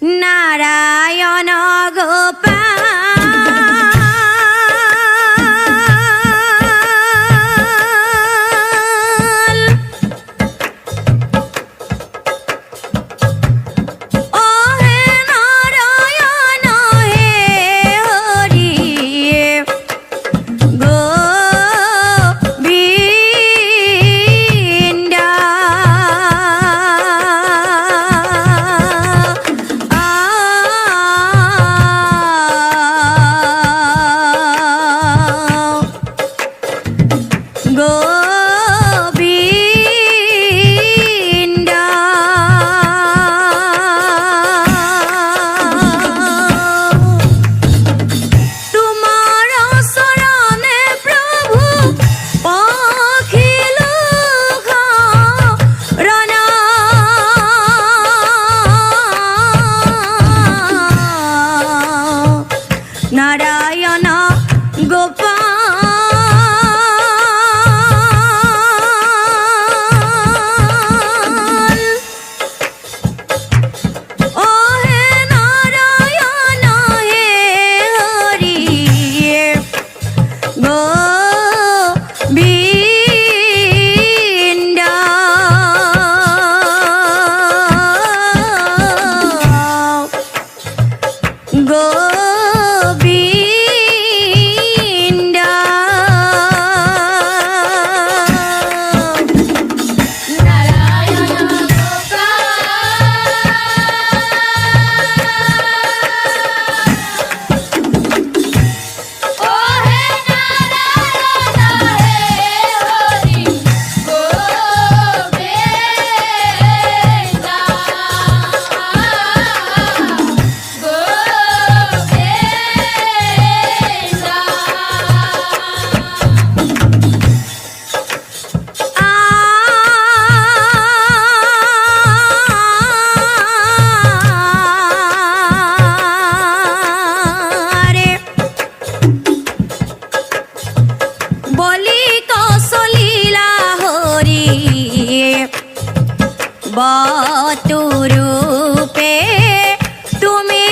নারায়ণ গোপাল নারায়ণ গোপাল ও হে নারায়ণ হে হরি গোবিন্দ বতুরূপে তুমি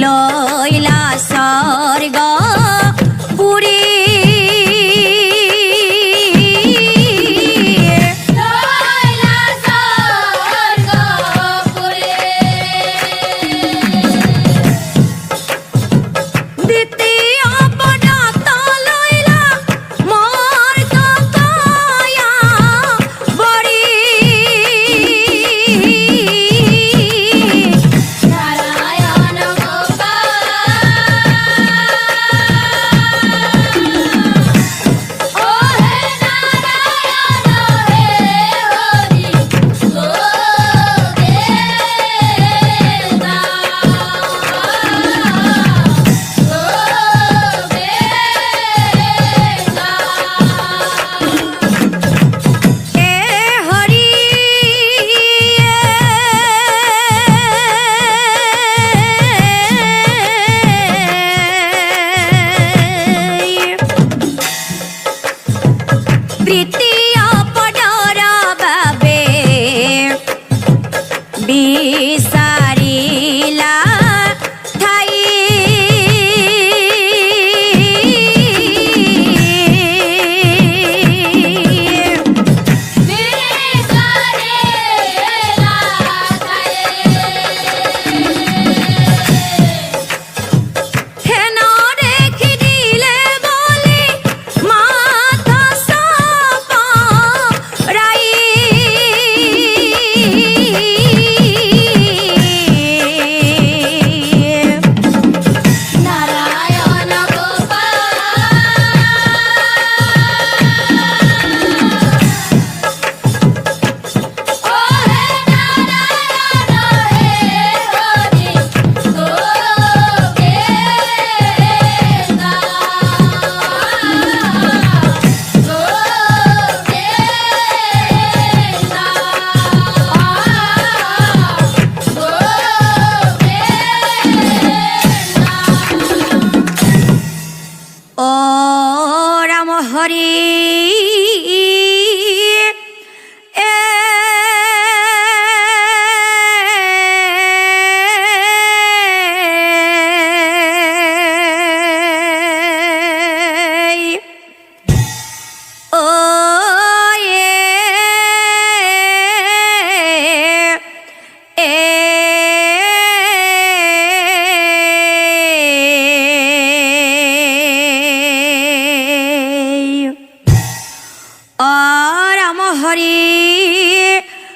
লইলা স্বর্গ পুরী তৃতীয় পডরা বাবে বিচারিলা ঠাই হৰি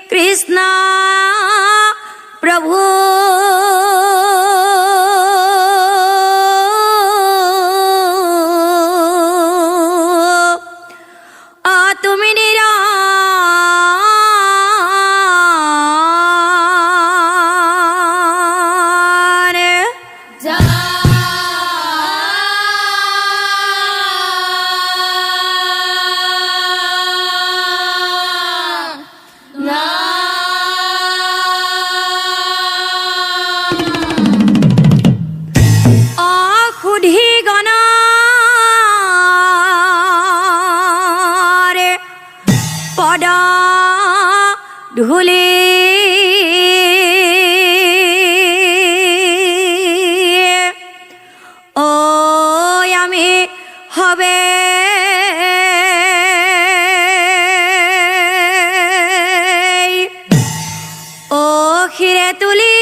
কৃষ্ণ প্রভু তুমি ধুলি ও আমি হবে ও খিরে তুলি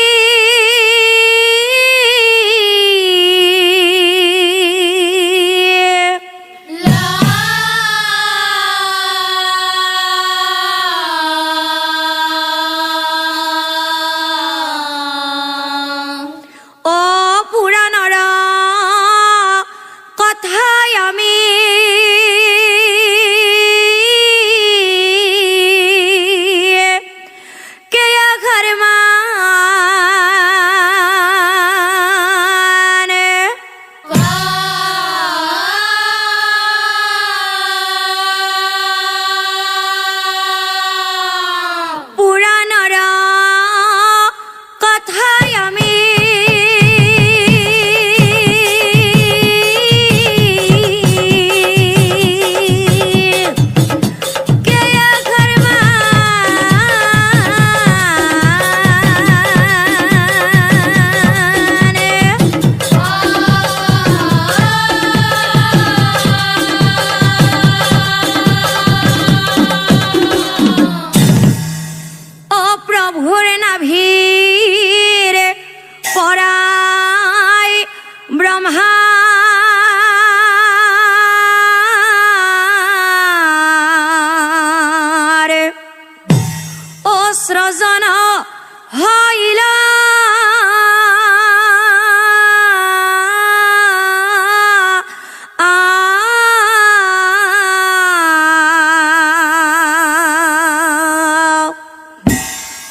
সৃজন হইলা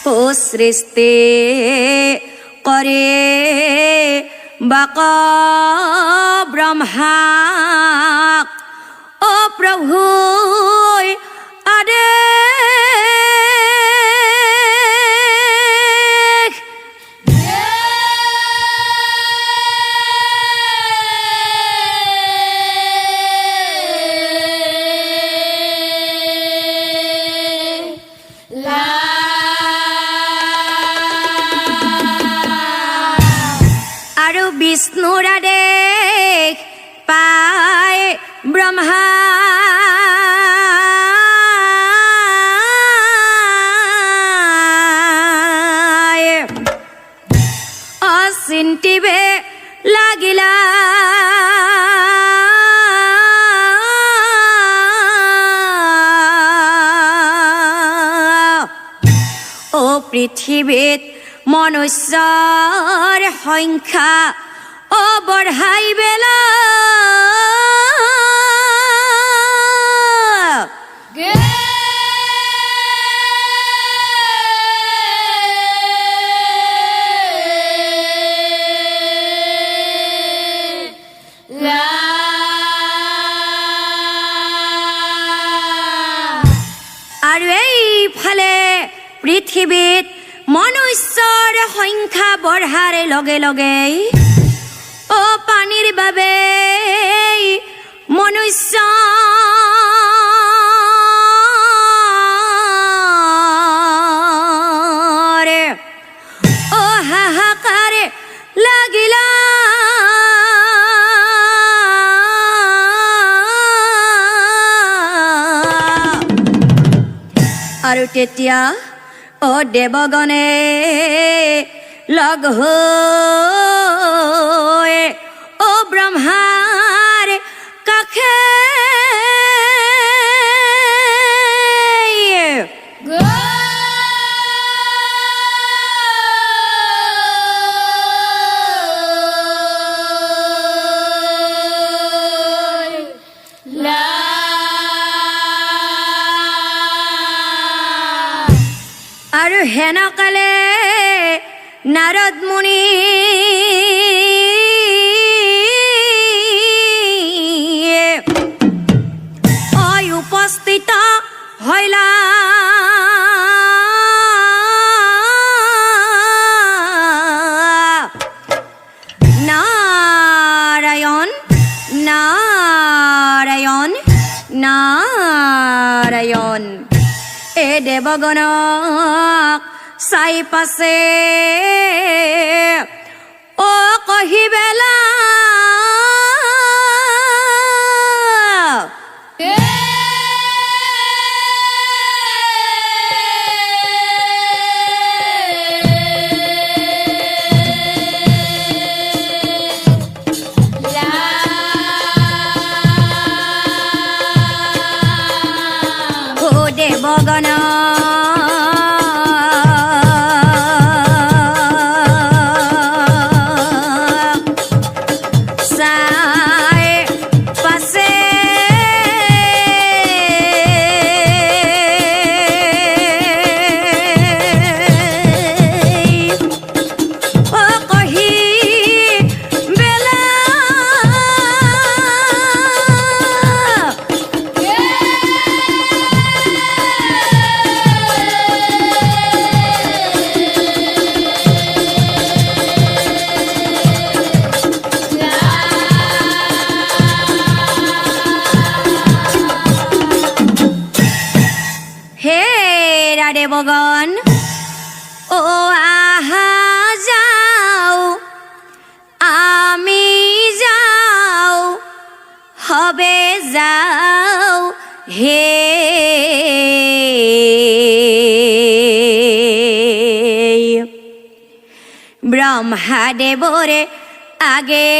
ও সৃষ্টি করে বাক ব্রহ্মা ও প্রভু আদে আৰু বিষ্ণুৰ আদেশ পায় ব্ৰহ্মা অচিন্তিবে লাগিলা ও পৃথিৱীত মনুষ্যৰ সংখ্যা ও বঢ়াই বেলা আৰু এইফালে পৃথিৱীত মনুষ্যৰ সংখ্যা বঢ়াৰ লগে লগে ও পানীৰ বাবে মনুষ্য আৰু তেতিয়া দেৱগণে লগ হৈ ব্ৰহ্মাৰ কাষে আৰু হেনকালে নাৰদ মুনি উপস্থিত হইলা নাৰায়ণ নাৰায়ণ নাৰায়ণ দেৱগণক চাই পাছে কহিবেলা দেৱগণ চাই পাছে কহি বেলা দেৱগণ আহা যাও আমি যাও হবে যাও হে ব্ৰহ্মাদেৱৰে আগে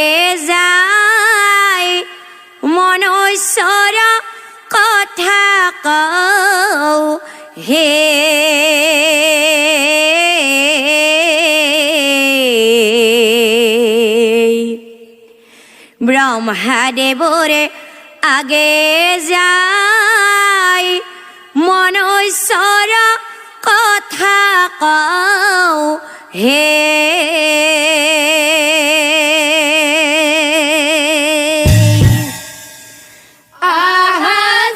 যায় মনুষ্যৰ কথা কওঁ হে ব্ৰহ্মাদেৱৰে আগে যায় মনুষ্যৰ কথা কওঁ হে Hare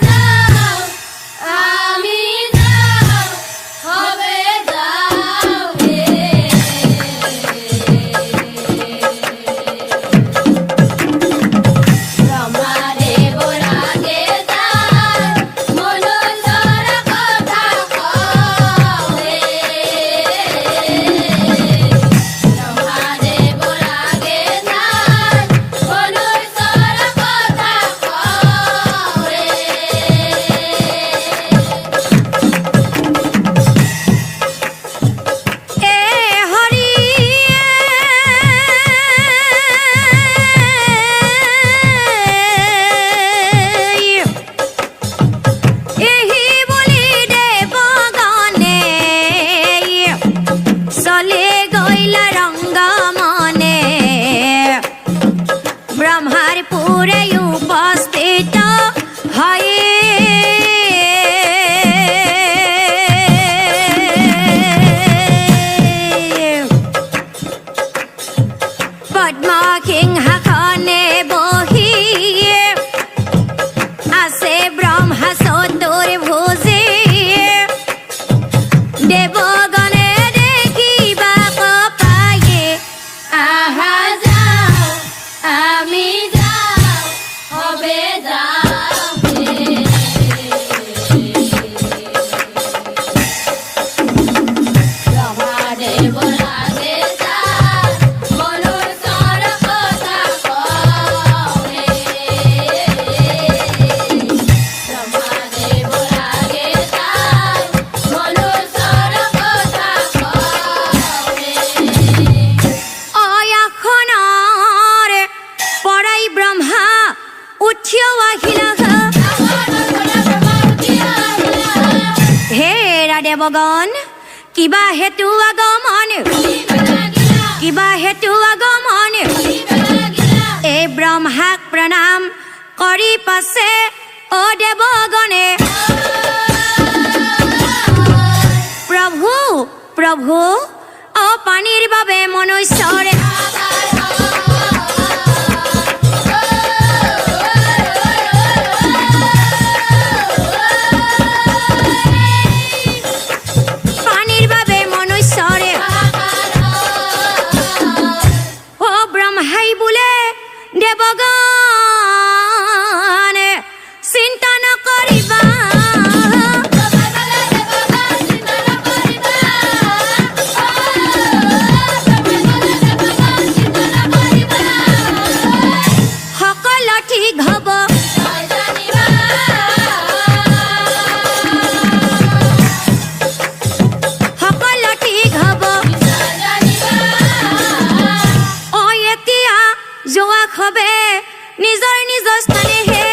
আহিলা হে দেৱগণ কিবা হেতু আগমন কিবা হেতু আগমন এই ব্ৰহ্মাক প্ৰণাম কৰি পাছে অ দেৱগণে প্ৰভু প্ৰভু অ পানীৰ বাবে মনুষ্যৰে পানীৰ বাবে মনুষ্যৰে অ ব্ৰহ্মাই বোলে দেৱগণ চিন্তা নকৰিবা সকলো ঠিক হ'ব সকলো ঠিক হ'ব অ এতিয়া যোৱা হবে নিজৰ নিজৰ স্থানেহে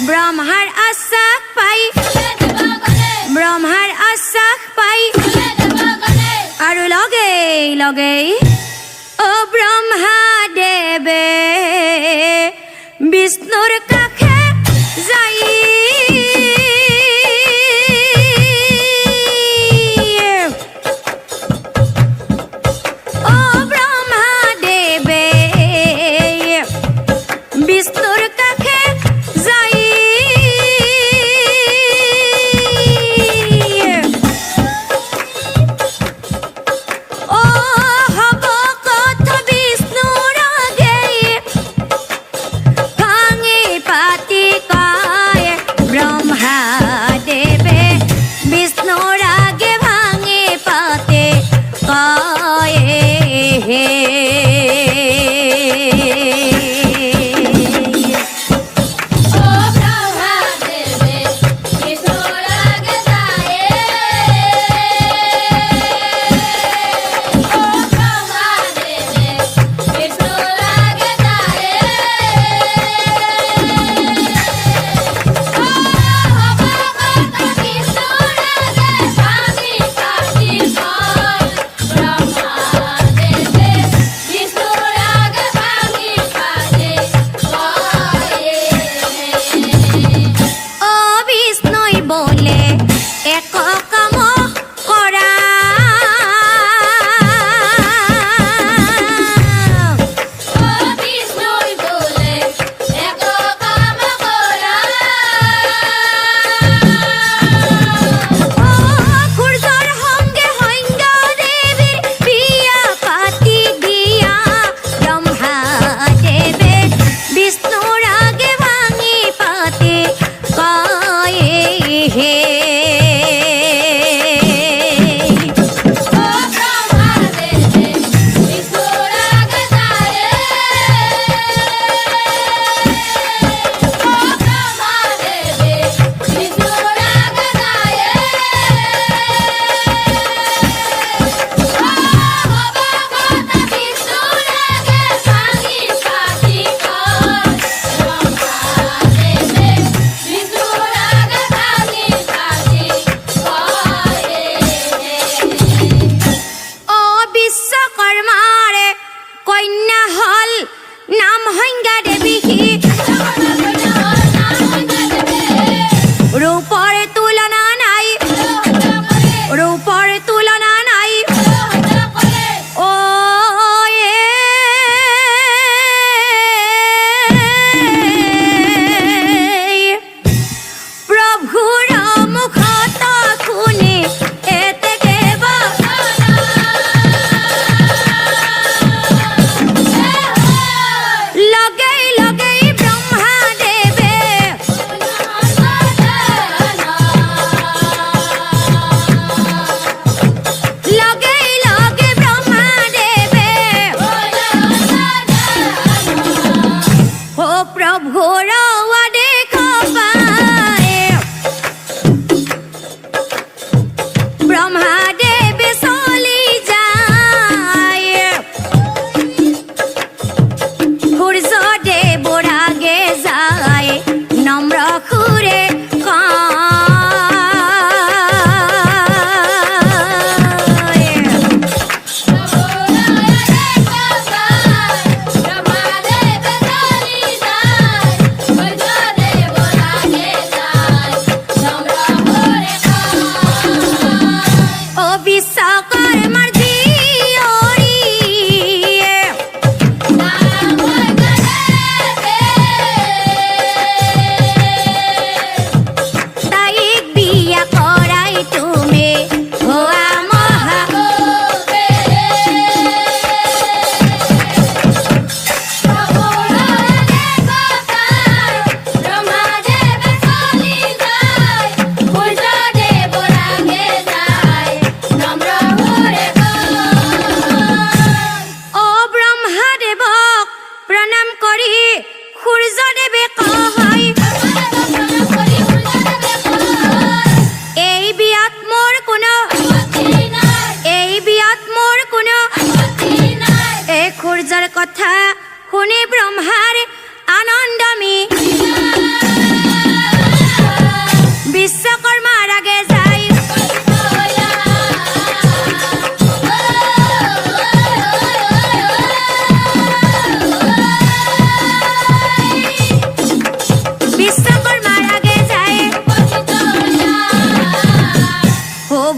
ব্ৰহ্মাৰ আশ্বাস পাই ব্ৰহ্মাৰ আশ্বাস পাই আৰু লগেই লগেই অ ব্ৰহ্মাদেৱে বিষ্ণুৰ কাষে যাই অ ব্ৰহ্মাদেৱে বিষ্ণুৰ কাষে যাই অ হব কথা বিষ্ণুৰ আগে ভাঙি পাতি কয় ব্ৰহ্মাদেৱে বিষ্ণুৰ আগে ভাঙি পাতি কয় হে কৰি সূৰ্যদেৱে কয় এই বিয়াত মোৰ কোনো এই সূৰ্যৰ কথা শুনি ব্ৰহ্মাৰ আনন্দমী বিশ্বকৰ্মাৰ আগে যায়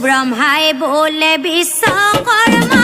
ব্ৰহ্মাই বলে বিশ্বকৰ্মা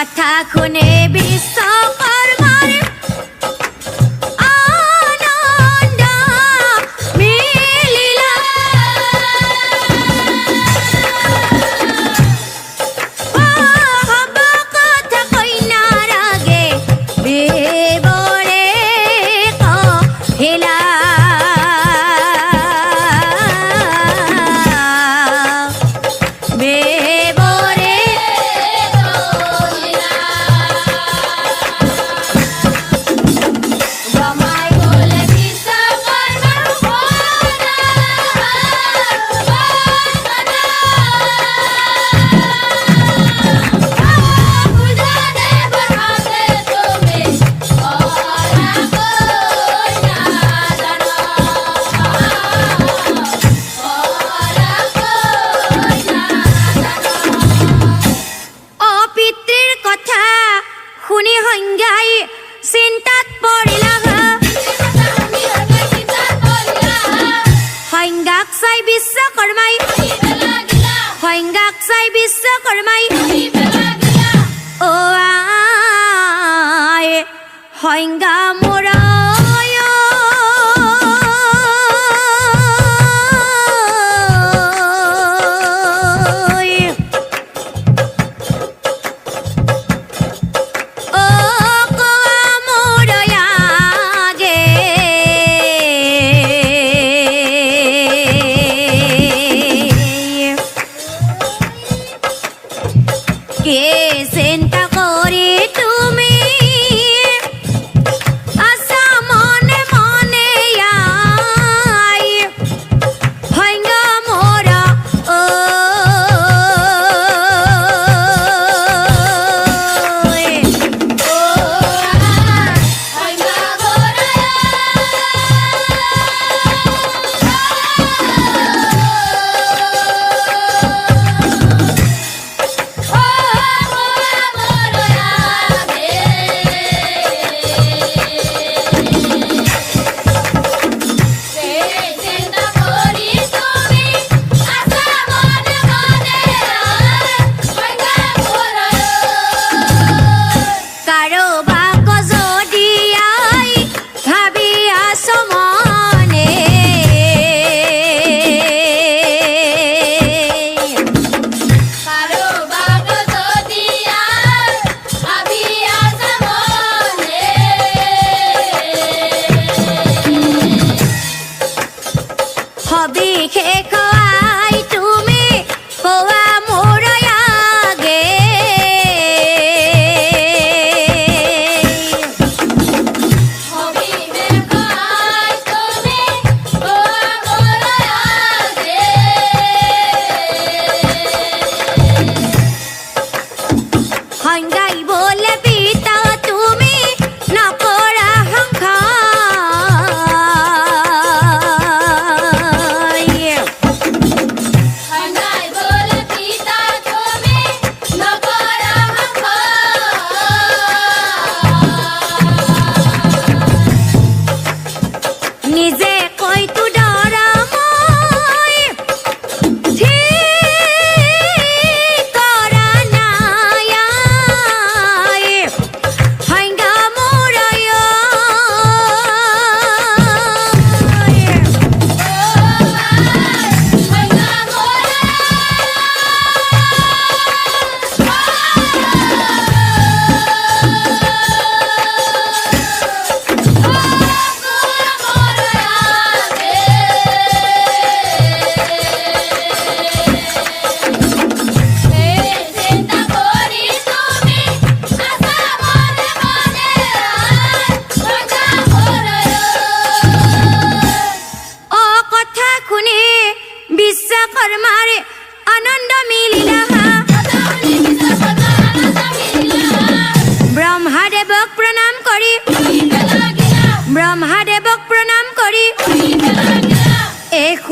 কথা শুনে বিশ্বকৰ্মাৰ আনন্দ মিলিলা হব কথা কইনাৰ আগে বিবৰে কহিলা শুনি সংজ্ঞাই চিন্তাত পৰিলা সংজ্ঞাক চাই বিশ্বকৰ্মাই অ আই সংজ্ঞা মোৰ কে চিন্তা কৰি তুমি আছা মনে মনে আই সংজ্ঞা মোৰ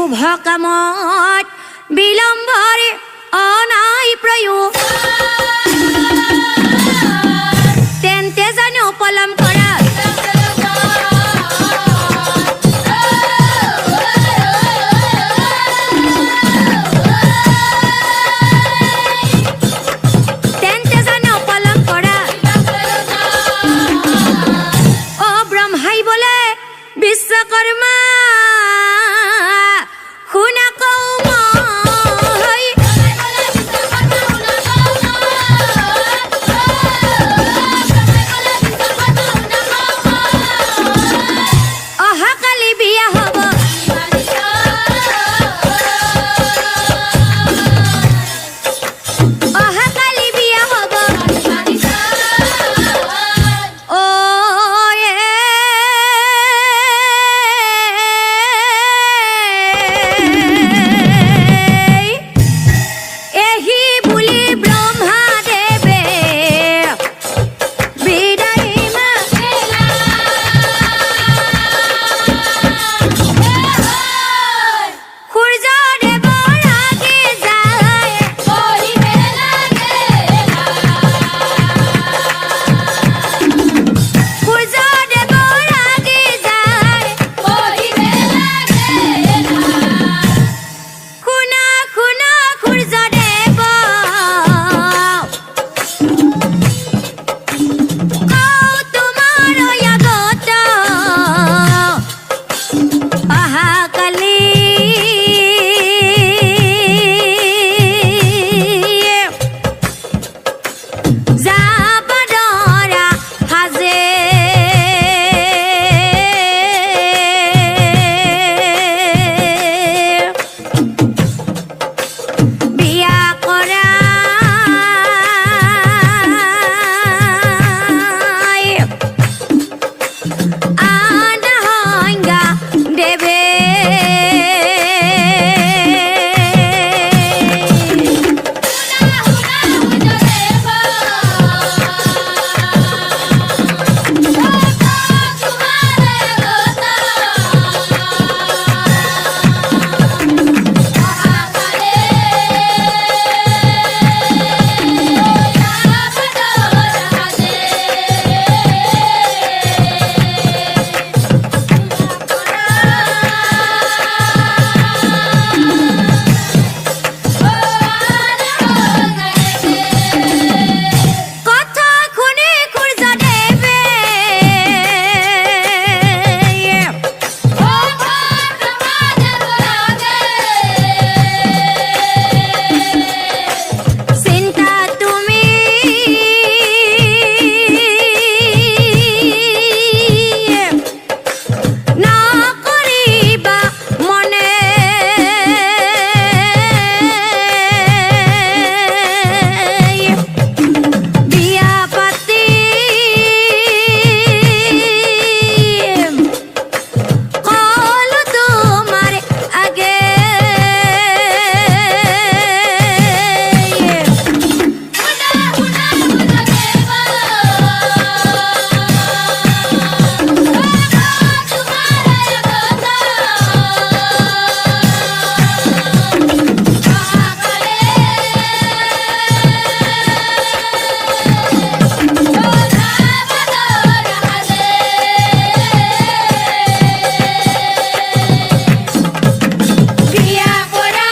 শুভ কামত বিলম্বৰে অনাই প্ৰয়োগ তেন্তে জানো পলম কৰা তেন্তে জানো পলম কৰা অ ব্ৰহ্মাই বোলে বিশ্বকৰ্মা শুনা কৌমৈ অহাকালি বিয়া হ'ব অহাকালি বিয়া হ'ব অ এহি বুলি ব্ৰহ্মাদেৱে বিদায় মাগিলা সূৰ্যদেৱৰ আগে যায় কৰিবে লাগেলা সূৰ্যদেৱৰ আগে যায় কৰিবে লাগেলা শুনা শুনা সূৰ্যদেৱ কওঁ তোমাৰ আগত অহাকালি যাব দৰা সাজে বিয়া কৰা আনা সংজ্ঞা দেৱে কথা শুনি সূৰ্যদেৱে চিন্তা তুমি নকৰিবা মনে বিয়া পাতি কলো তোমাৰ আগে বিয়া কৰা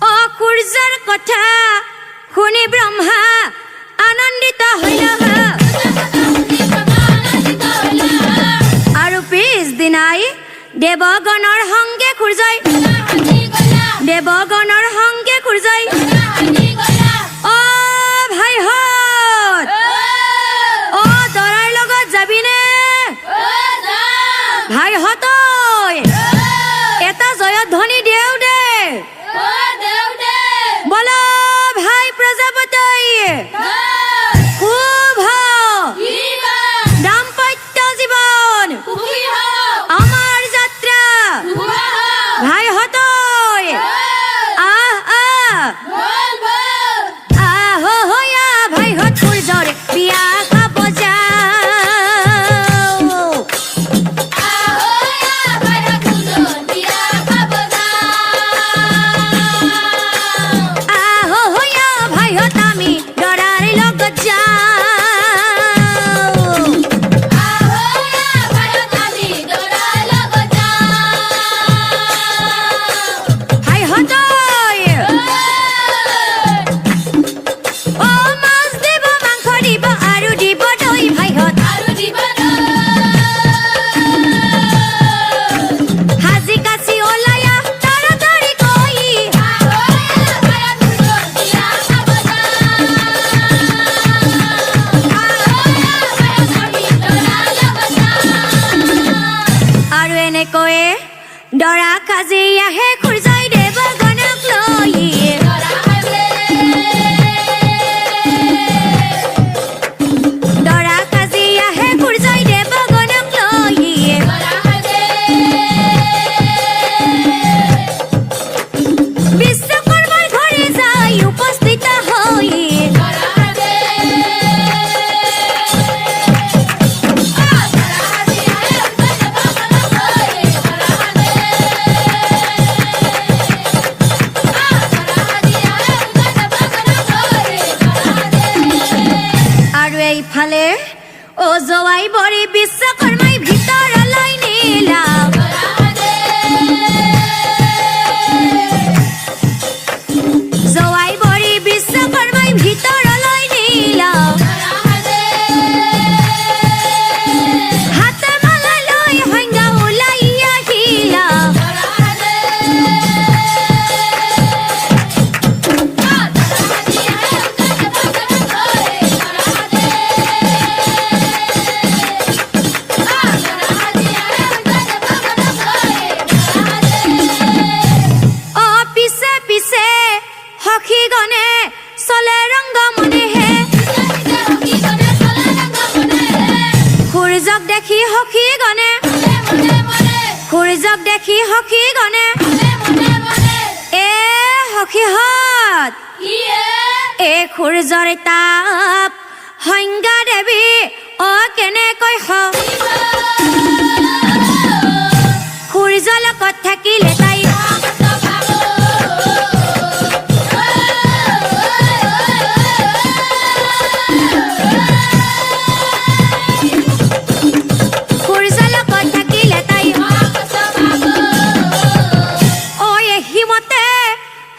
অ সূৰ্যৰ কথা শুনি ব্ৰহ্মা আনন্দিত হইল আৰু পিছদিনাই দেৱগণৰ সংগে সূৰ্যই দেৱগণৰ সংগে সূৰ্যই অ ভাইহঁত অ দৰাৰ লগত যাবিনে ভাইহঁত এটা জয়ধ্বনি দেও দে বলো ভাই প্ৰজাপতি খুব দাম্পত্য জীবন আমাৰ যাত্ৰা ভাইহঁত সাজি আহে সূৰ্যই দেৱগণক লৈ দৰা সাজি আহে সূৰ্যই দেৱগণক লৈ বিশ্বকৰ্মাৰ ঘৰে যাই উপস্থিত হৈ এইফালে অজৱাই বৰি বিশ্বকৰ্মাই ভিতৰলৈ নিলা জৱাই বৰি বিশ্বকৰ্মাই ভিতৰলৈ নিলা হাতে মালা লৈ সংজ্ঞা ওলাই আহিলা সখীগণে চলে ৰংগ মনেহে সূৰ্যক দেখি সখীগণে সূৰ্যক দেখি সখীগণে এ সখীহঁত এ সূৰ্যৰ তাপ সংজ্ঞা দেৱী কেনেকৈ সূৰ্য লগত থাকিলে তাই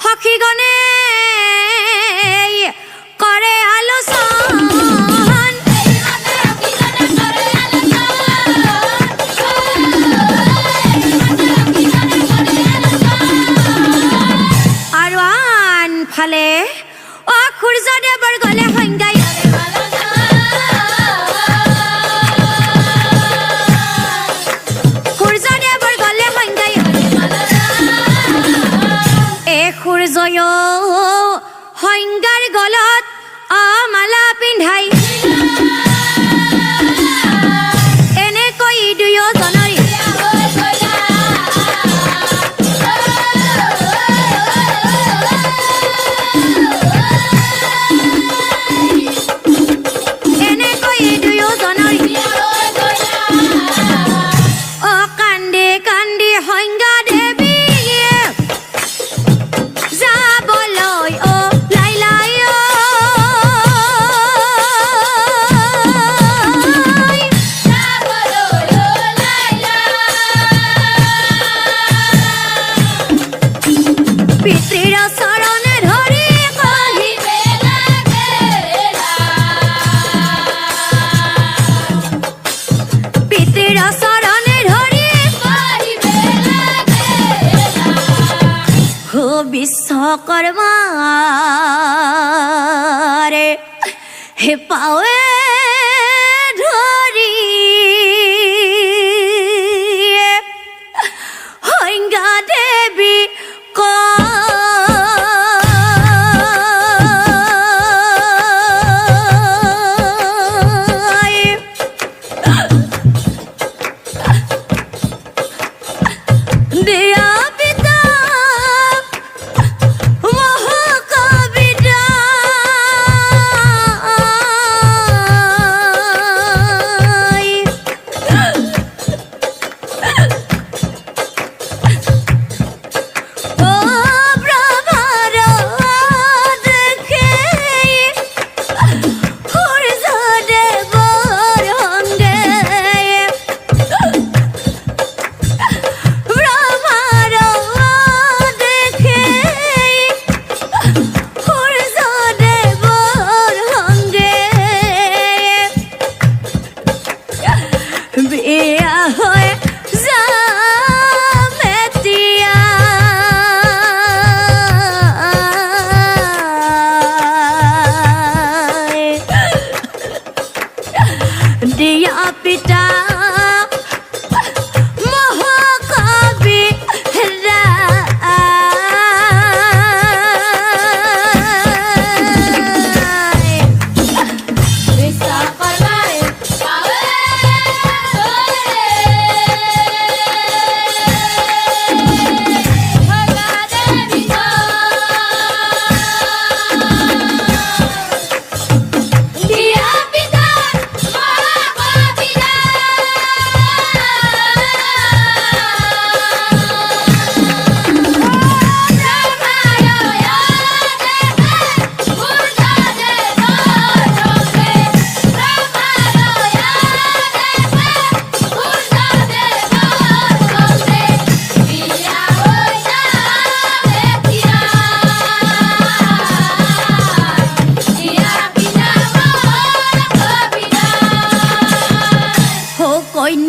সখীগণে কৰে আলোচন আৰু আনফালে সূৰ্যদেৱৰ গলে সংজ্ঞাই সূৰ্যদেৱৰ গলে সংজ্ঞাই সূৰ্যয় সংজ্ঞাৰ গলত মালা পিন্ধাই এনেকৈ দুয়োজনৰে এনেকৈ দুয়োজনৰে কান্দি কান্দি সংজ্ঞা দেৱী যাবলৈ লাইলাই পিতৃৰ চৰণে ধৰি পিতৃৰ চৰণে ধৰি বিশ্বকৰ্মাৰে হে পাৱে ধৰি সংজ্ঞা দেৱী দিয়া পিতা মহাকবিতা দিয়া পিতা মহাকবি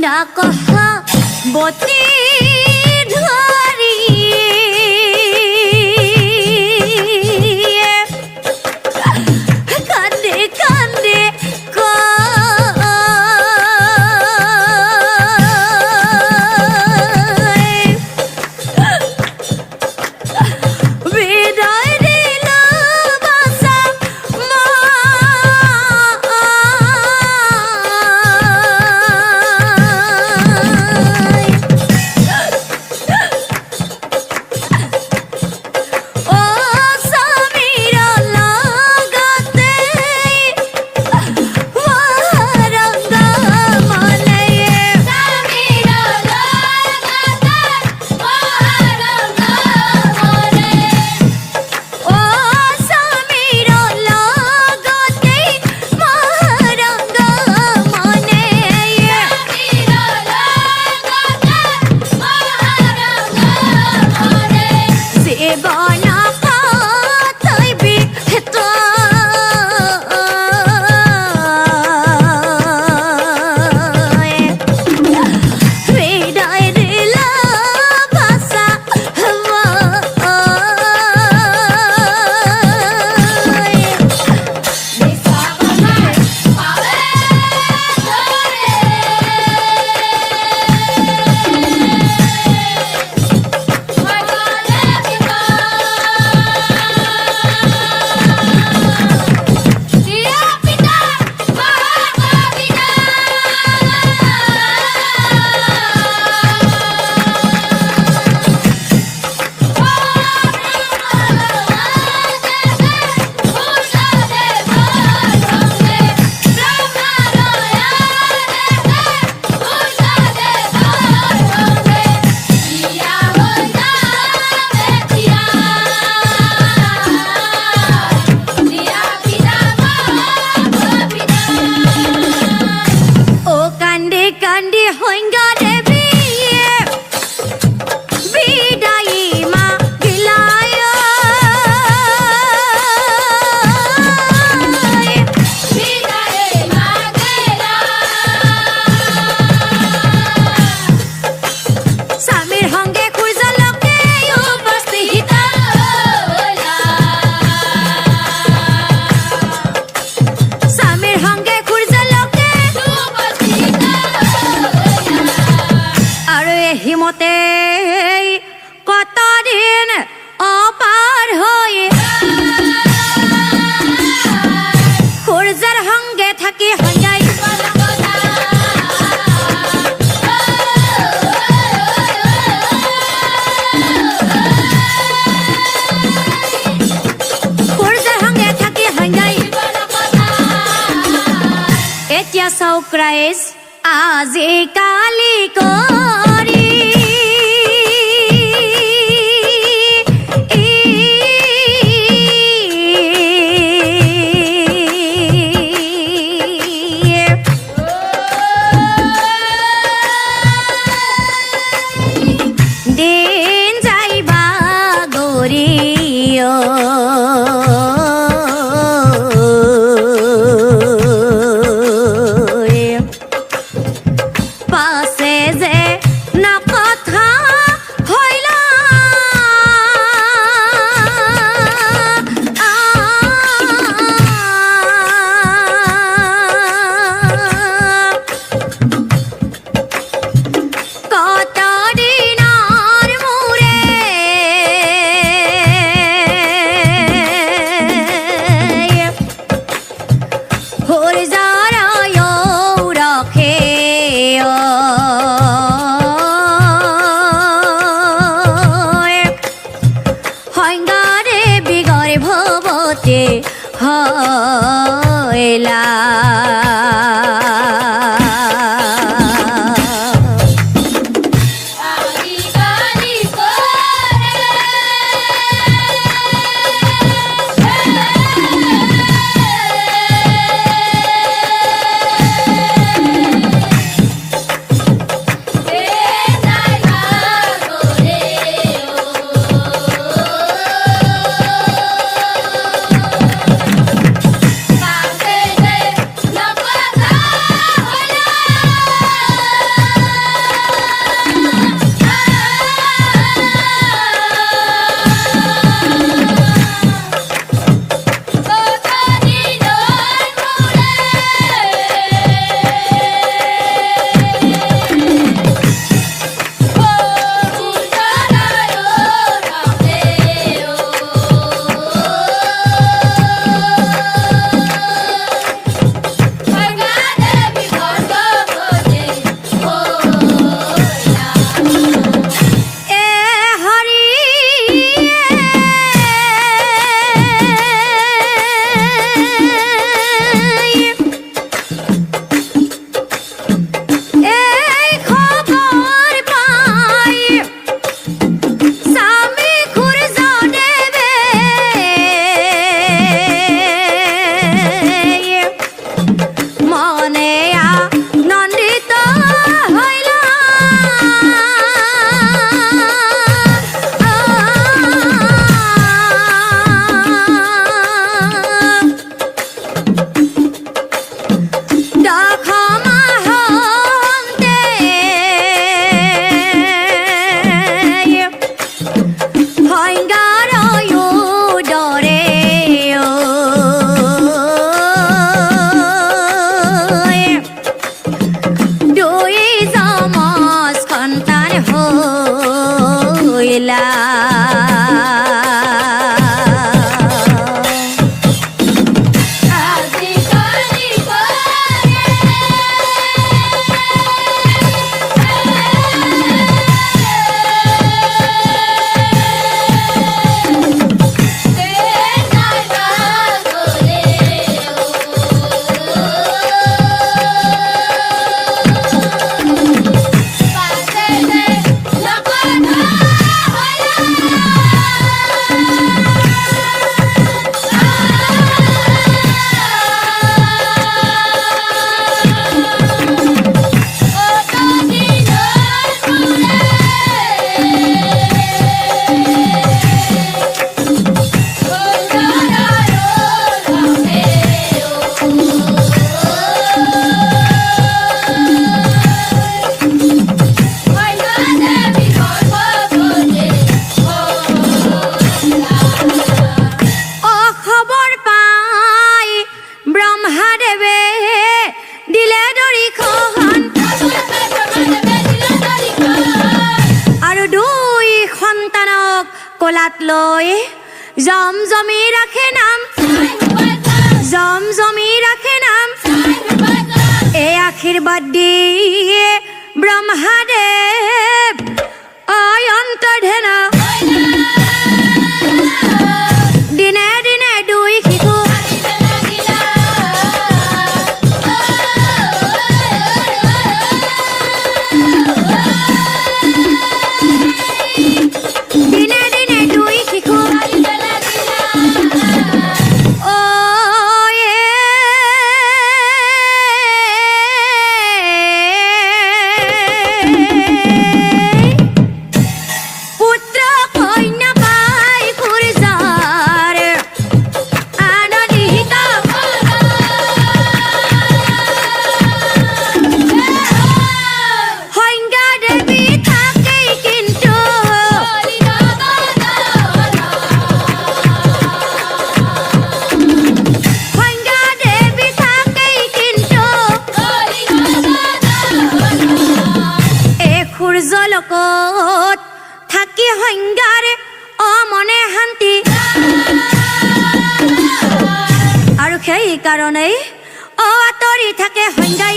কন্যা কহা বতী ধরি কান্দে কান্দে বিদায় দিল বাসা মা হিমতে কতদিন অপার হয়ে সূর্যের সঙ্গে থাকি হইয়াই সূর্যের সঙ্গে থাকি হইয়াই এতিয়া চৌক্ৰাইজ আজিকালি কৰি দিন যাইবা গৰিয় পাছে যে কোলাত লৈ জমজমি ৰাখে নাম জমজমি ৰাখে নাম এই আশীৰ্বাদ দিয়ে ব্ৰহ্মাদেৱ অন্তৰ্ধেন দিনে দিনে দুই শিশু দিনে দিনে দুই শিশু জলকত থাকি সংজ্ঞাৰ অমনে শান্তি আৰু সেই কাৰণেই আঁতৰি থাকে সংজ্ঞাই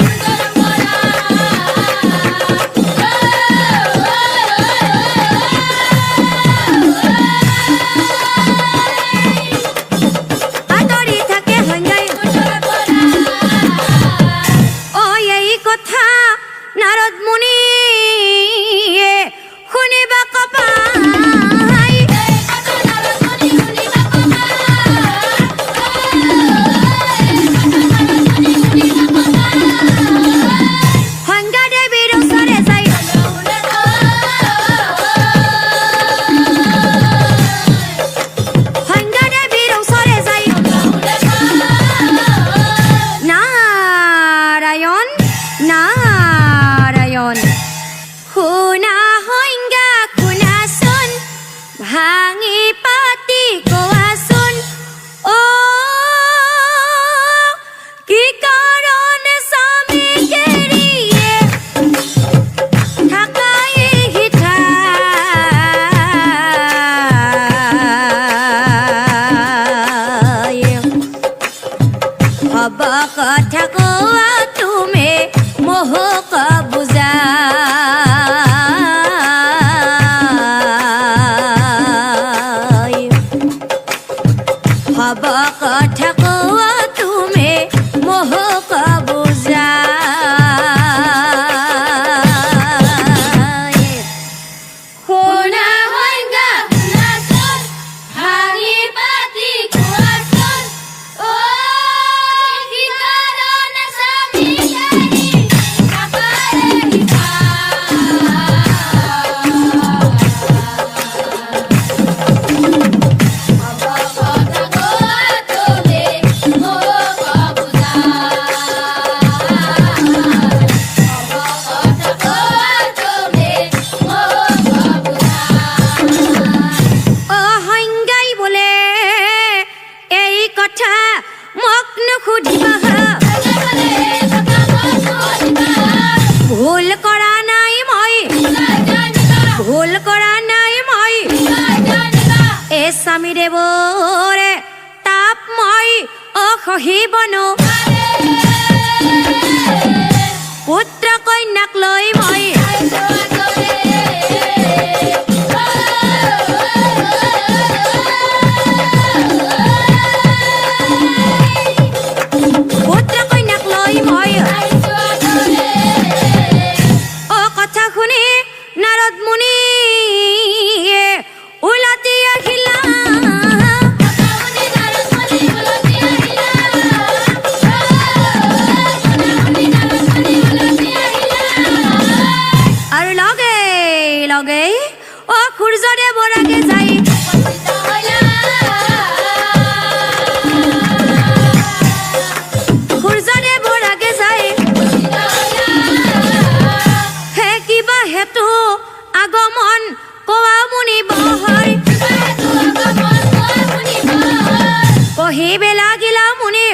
আঁতৰি থাকে সংজ্ঞাই এই কথা নাৰদ মুনি শুনিবা কপাই সংজ্ঞা দেৱীৰ ওচৰে যাই সংজ্ঞা দেৱীৰ ওচৰে যাই নাৰায়ণ নাৰায়ণ শুনা সংজ্ঞা শুনাচোন ভাঙি পাতি কোৱাচোন কি কাৰণে স্বামী কেৰিয়ে থাকাই হিঠা হব কথা কোৱা তুমি মোহক বুজা হব কথা কোৱা তুমি মোহক বুজা শুনা সংজ্ঞা শুনাচোন ভাঙি পাতি কোৱাচোন কি কাৰণে স্বামী কেৰি থাকাই হিঠা ভুল কৰা নাই মই ভুল কৰা নাই মই এই স্বামী দেৱৰে তাপ মই অসহিবনো পুত্ৰ কন্যাক লৈ মই পুত্ৰ কন্যাক লৈ মই কথা শুনি নাৰদ মুনি উলটি আহিলা আৰু লগে লগে সূৰ্যদেৱ ৰাগে যাই সূৰ্যদেৱ ৰাগে যাই হে কিবা হেতু আগমন কোৱা মুনি বহৰ কহিবে লাগিলা মুনি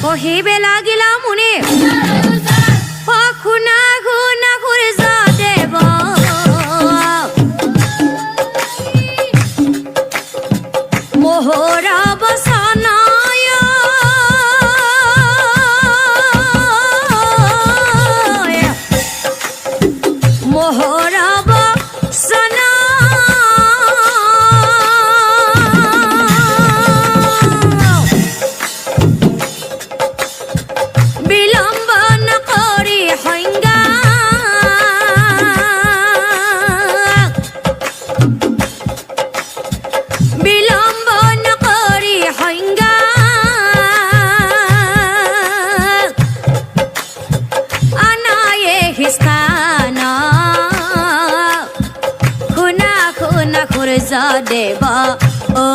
কহিবে লাগিলা মুনি শুনা শুনা সূৰ্যদেৱ পূজা দেবা ও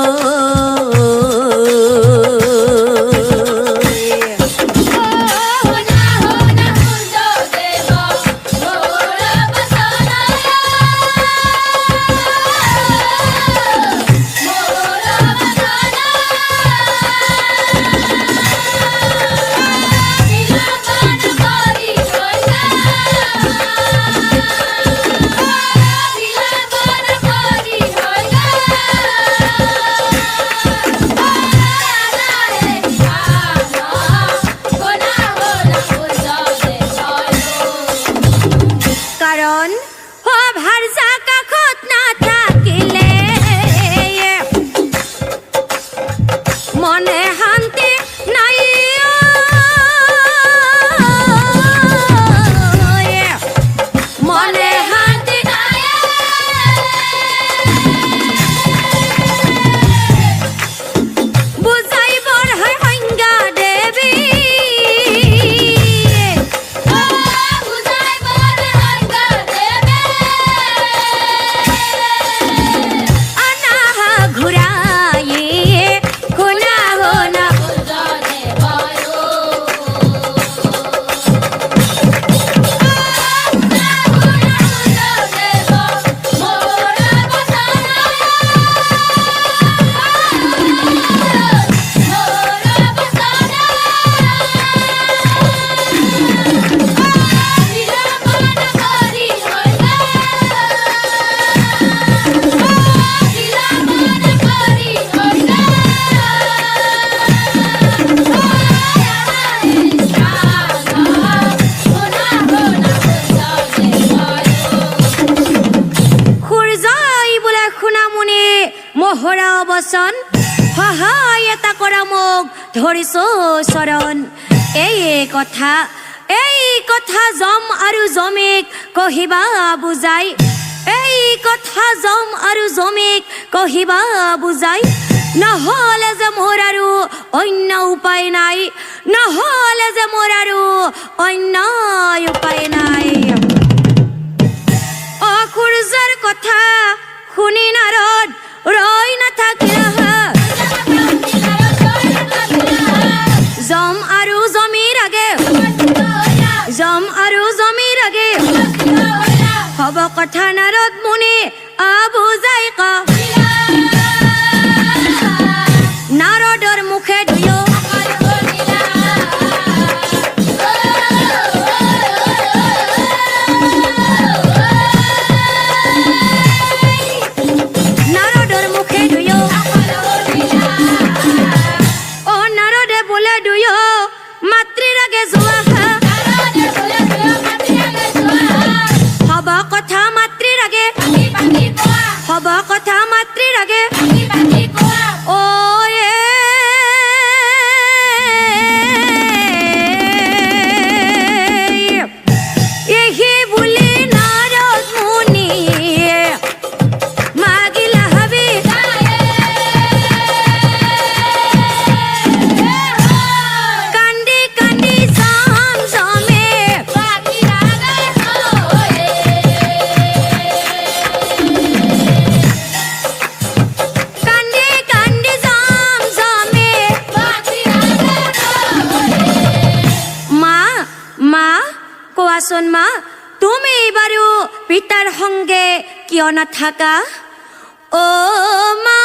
মহৰা বচন সহায় এটা কৰা মোক ধৰিছ চৰণ এই কথা জম আৰু জমিক কহিবা বুজাই এই কথা জম আৰু জমিক কহিবা বুজাই নহ'লে যে মোৰ আৰু অন্য উপায় নাই নহ'লে যে মোৰ আৰু অন্য উপায় নাই অসূৰ্যৰ কথা শুনি নাৰদ ৰৈ নাথাকিল জম আৰু জমিৰ আগে জম আৰু জমিৰ আগে হব কথা নাৰদ মুনি বুজাই ক নাৰদৰ মুখে দুয়ো হব কথা মাতৃৰ আগে ও এহি বুলি নাৰদ মুনি মাগিলা হাবি কান্দি কান্দি জম জমে কোৱাচোন মা তুমি বাৰু পিতাৰ সংগে কিয় নাথাকা ও মা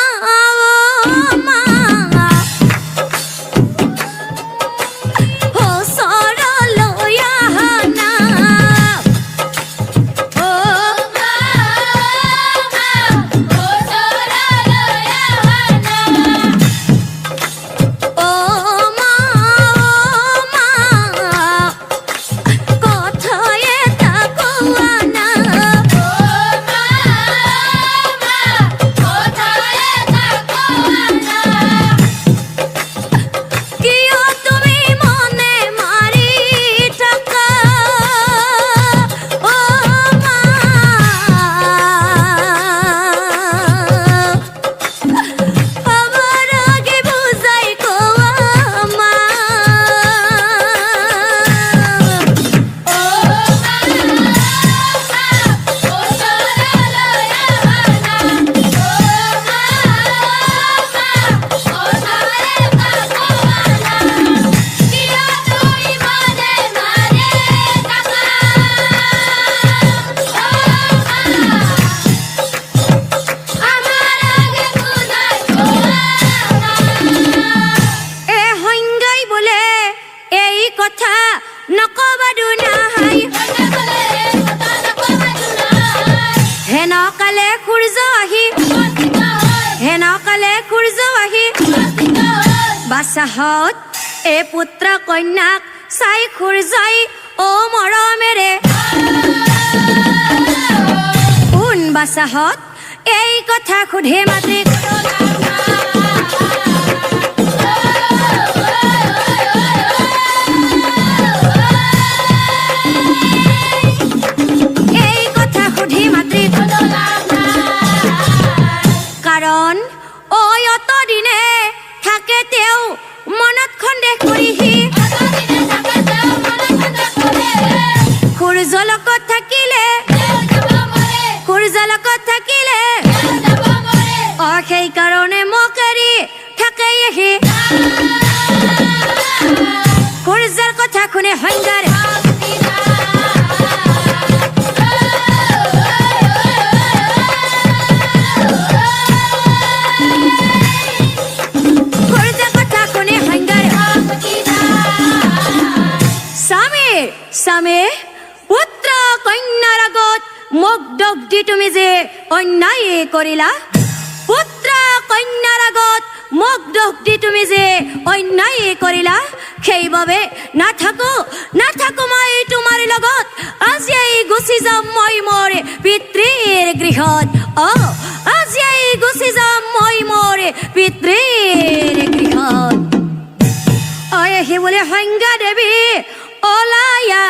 বাচাহত এ পুত্ৰ কন্যাক চাই খুৰ যায় অ মৰমেৰে কোন বাচাহত এই কথা সুধে মাতৃক এই কথা সুধি মাতৃক কাৰণ অত দিনে থাকে তেওঁ মনত সন্দেহ কৰিহি সূৰ্যলোকত থাকিলে সূৰ্যলোকত থাকিলে সেই কাৰণে মোক এৰি থাকেহি সূৰ্যৰ কথা শুনে সংগাৰ স্বামী পুত্ৰ কন্যাৰ আগত মোক দোষ দি তুমি যে অন্যায় কৰিলা পুত্ৰ কন্যাৰ আগত মোক দোষ দি তুমি যে অন্যায় কৰিলা সেইবাবে নাথাকো মই তোমাৰ লগত আজিয়েই গুচি যাম মই মোৰ পিতৃৰ গৃহত আজিয়েই গুচি যাম মই মোৰ পিতৃৰ গৃহত সেই বোলে সংজ্ঞা দেৱী ওলায়া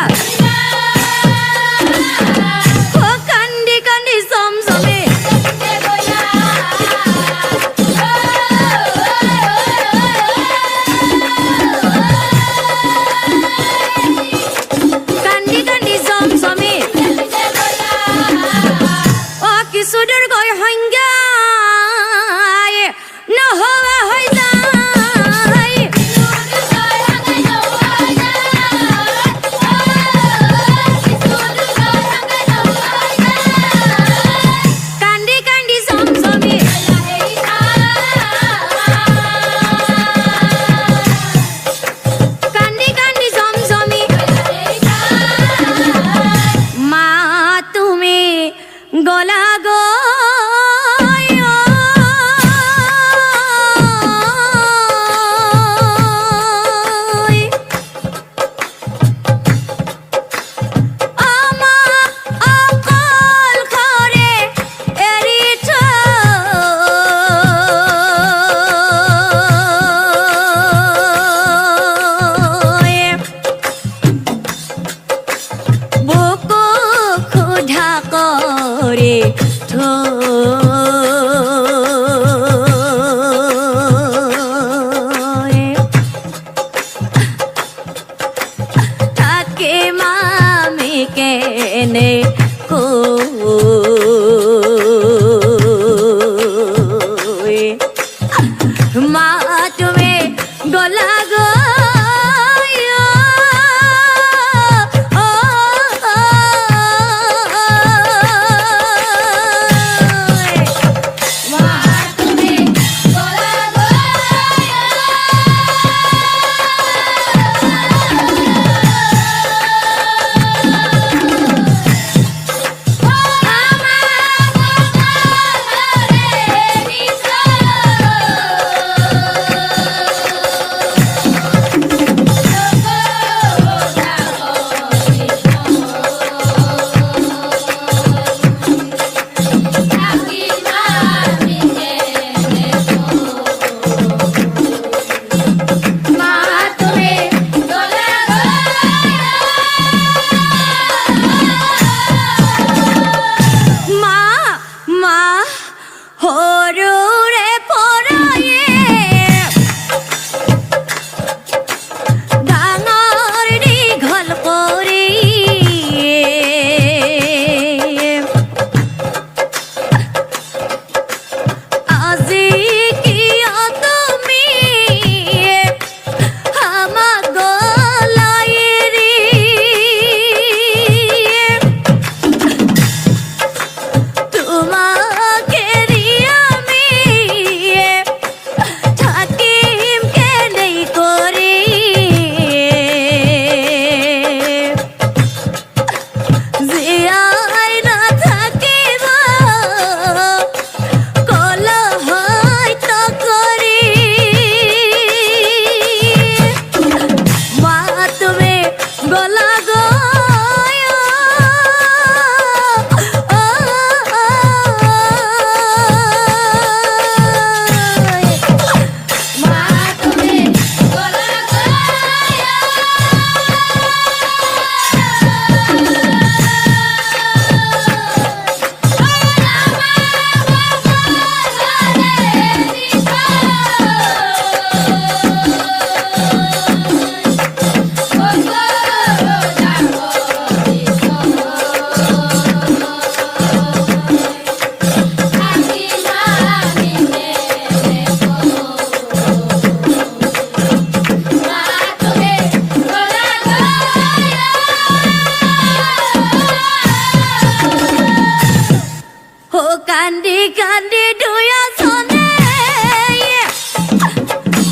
কান্দি কান্দি চমচমে কান্দি কান্দি চমচমে কিছু দূৰ গৈ সংজ্ঞা নহোৱা হৈ যায় কান্দি দুয়োজনে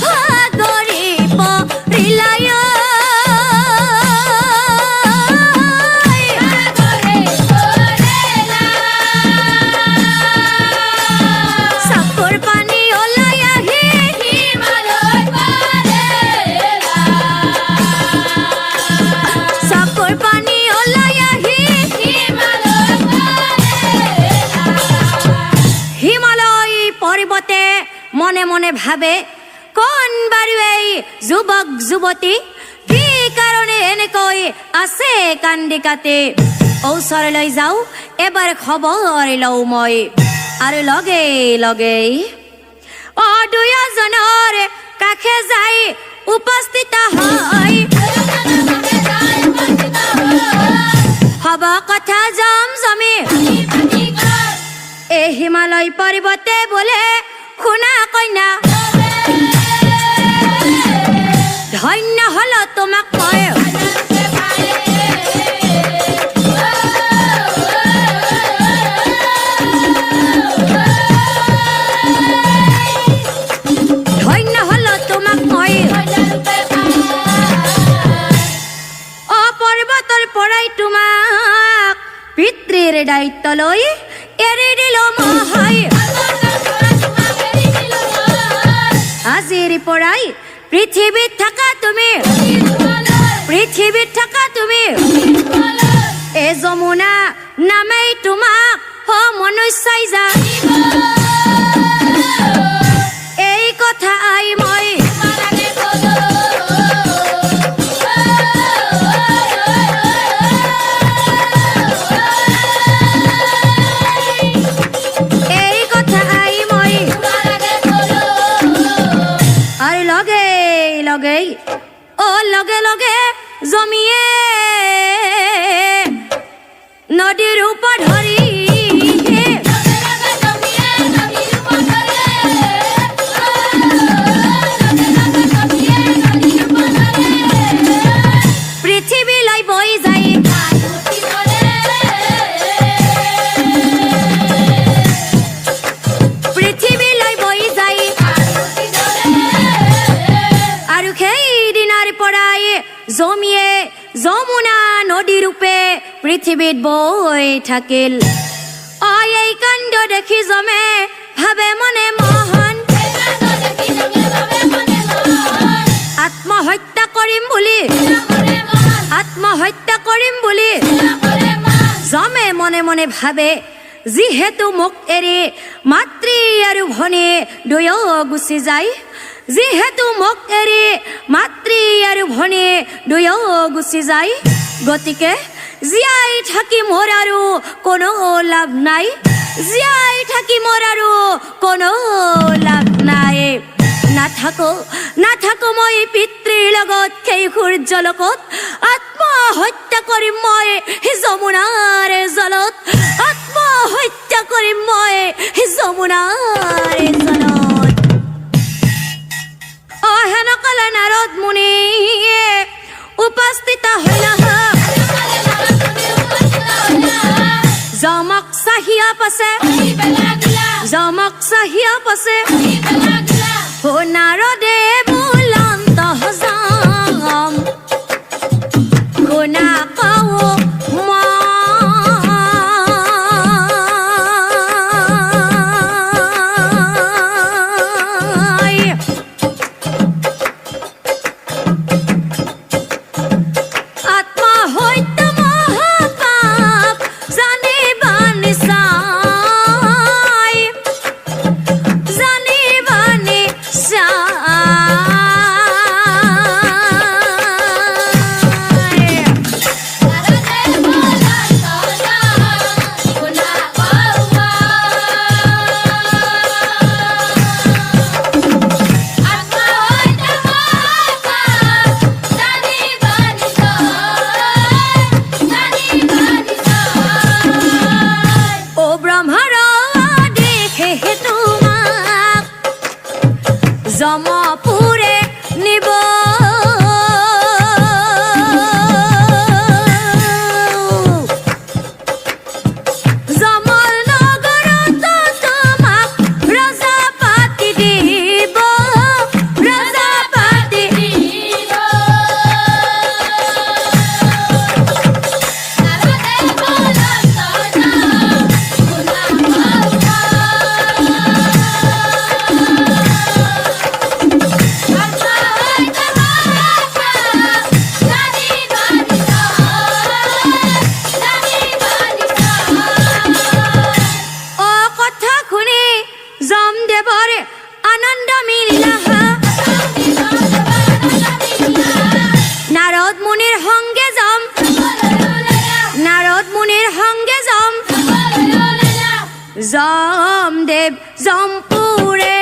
সাগৰি পৰিলাই চকুৰ পানী ওলাই আহি চকুৰ পানী ওলাই আহি হিমালয় পৰ্বতে মনে মনে ভাবে কোন বাৰু এই যুৱক যুৱতী কি কাৰণে এনেকৈ আছে কান্দি কাটি ওচৰলৈ যাওঁ এবাৰ খবৰ লওঁ মই আৰু লগে লগে দুয়োজনৰ কাষে যাই উপস্থিত হয় হব কথা জম জমি এই হিমালয় পৰ্বতে বোলে শুনা কন্যা ধন্য হল তোমাক মই ধন্য হল তোমাক মই পৰ্বতৰ পৰাই তোমাক পিতৃৰ দায়িত্ব লৈ এৰি দিলো মই আজিৰ পৰাই পৃথিৱীত থাকা তুমি এ যমুনা নামেই তোমাক মনুষ্যই যা এই কথা আই মই লগে লগে জমিয়ে নদীৰ ওপৰ ধৰি পৃথিৱীলৈ বৈ যায় পৃথিৱীলৈ বৈ যায় আৰু সেইদিনাৰ পৰাই জমিয়ে যমুনা নদী ৰূপে পৃথিৱীত বৈ থাকিল এই কাণ্ড দেখি জমে ভাবে মনে মহন আত্মহত্যা কৰিম বুলি জমে মনে মনে ভাবে যিহেতু মোক এৰি মাতৃ আৰু ভনী দুয়ো গুচি যায় যিহেতু মোক এৰি মাতৃ আৰু ভনী দুয়ো গুচি যায় গতিকে জীয়াই থাকি মোৰ আৰু কোনো লাভ নাই জীয়াই থাকি মোৰ আৰু কোনো লাভ নাই নাথাকো মই পিতৃৰ লগত সেই সূৰ্য লোকত আত্মহত্যা কৰিম মই যমুনাৰ জলত আত্মহত্যা কৰিম মই যমুনাৰ জলত হেনকালে নাৰদ মুনিয়ে উপস্থিত হল যমক চাহিয়া পাছে নাৰদে বুলন্ত যাম শুনা পাও যমদেব যমপুৰে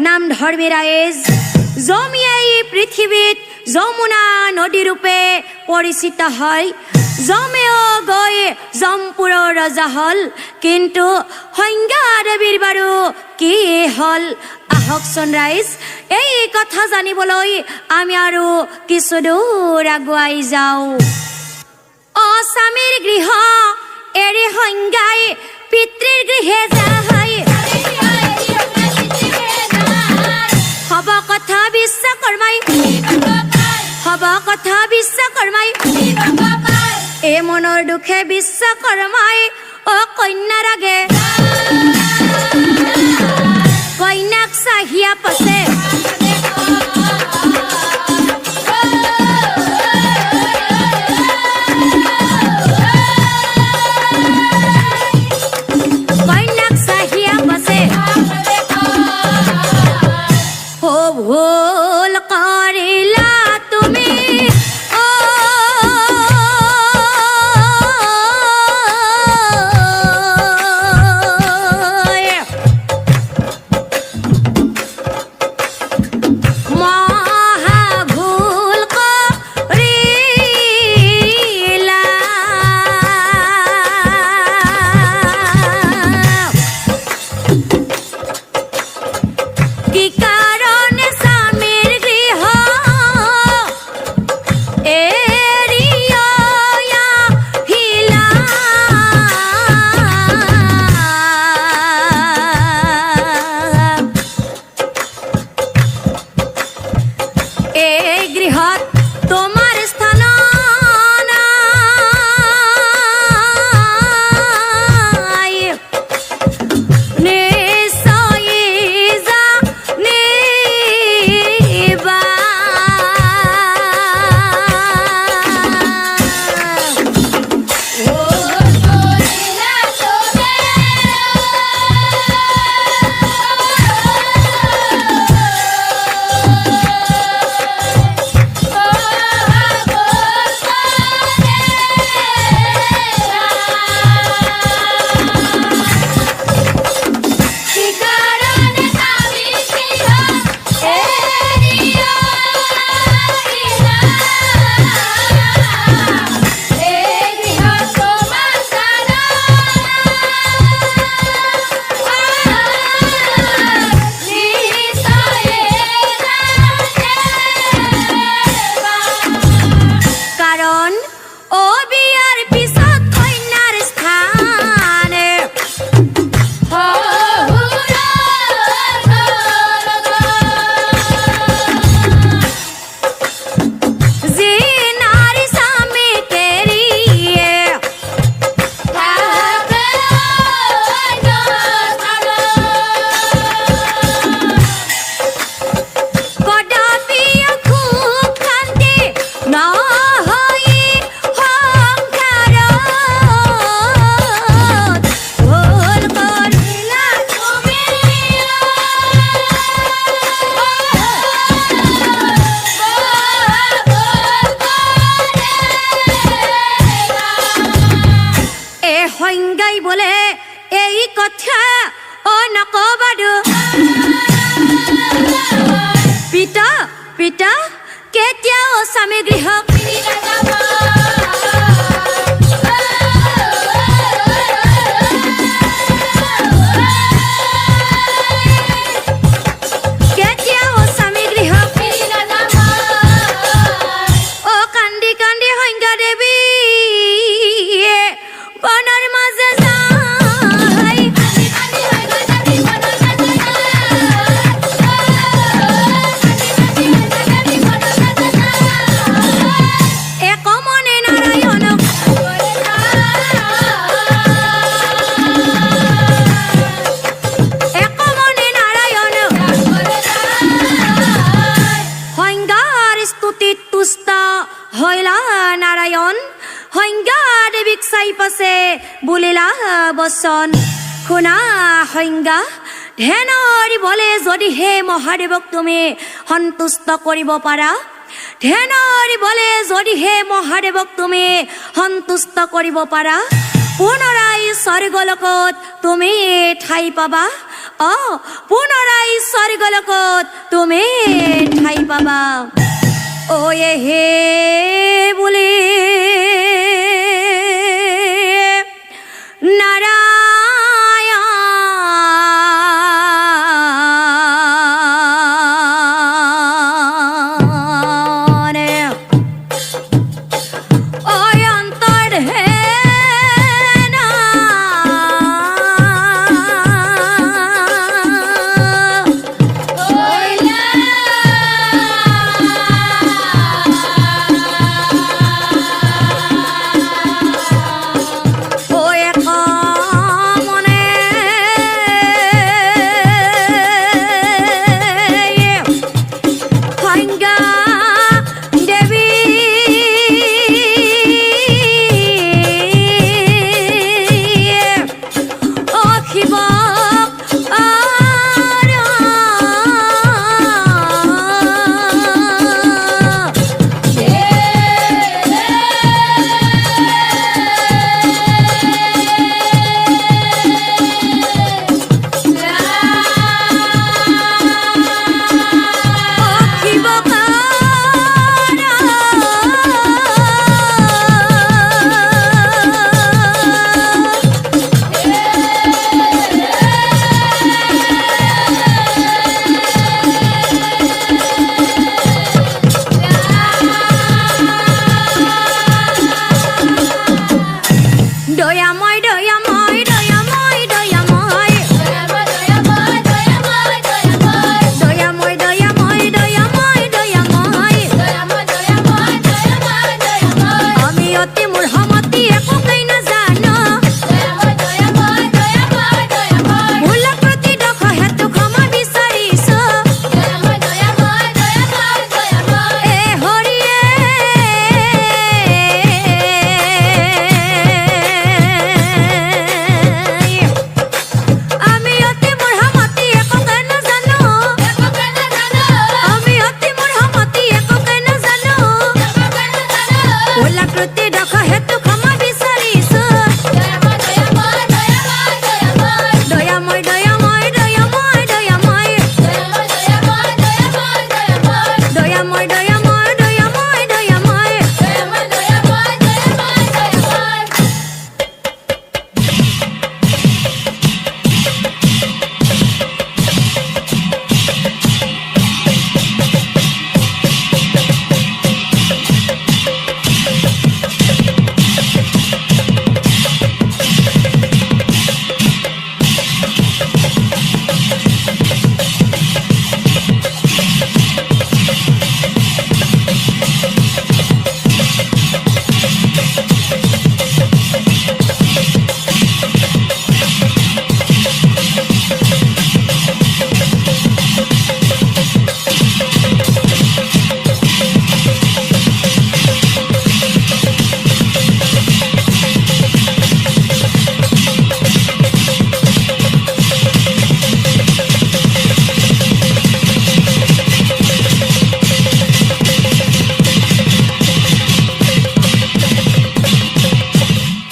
নাম ধৰ্মেৰাজ জমিয়ে এই পৃথিবীত যমুনা নদী ৰূপে পৰিচিত হয় জমেও গৈ জমপুৰৰ ৰজা হল কিন্তু সংজ্ঞা দেৱীৰ বাৰু কি হল আহকচোন ৰাইজ এই কথা জানিবলৈ আমি আৰু কিছু দূৰ আগুৱাই যাওঁ অস্বামীৰ গৃহ এৰি সংজ্ঞাই পিতৃৰ গৃহে যায় হব কথা বিশ্বকৰ্মাই হব কথা বিশ্বকৰ্মাই এ মনৰ দুখে বিশ্বকৰ্মাই অ কন্যা ৰাগে কন্যাক চাহিয়া পাছে কন্যাক চাহিয়া পাছে ভুল কৰিলা তুমি মা স্বামী গৃহ কেতিয়াও স্বামী গৃহ ও কান্দি কান্দি সংজ্ঞা দেৱী বনৰ মাজে যায় একমনে নাৰায়ণক একমনে নাৰায়ণক সংজ্ঞাৰ স্তুতিত তুষ্ট হৈলা নাৰায়ণ সংজ্ঞা দেৱীক চাই পাছে বুলিলা বচন শুনা সংজ্ঞা ধ্যানৰ বলে যদিহে মহাদেৱক তুমি সন্তুষ্ট কৰিব পাৰা ধ্যানৰ বলে যদিহে মহাদেৱক তুমি সন্তুষ্ট কৰিব পাৰা পুনৰাই স্বৰ্গলোকত তুমি ঠাই পাবা পুনৰাই স্বৰ্গলোকত তুমি ঠাই পাবা ঐ হে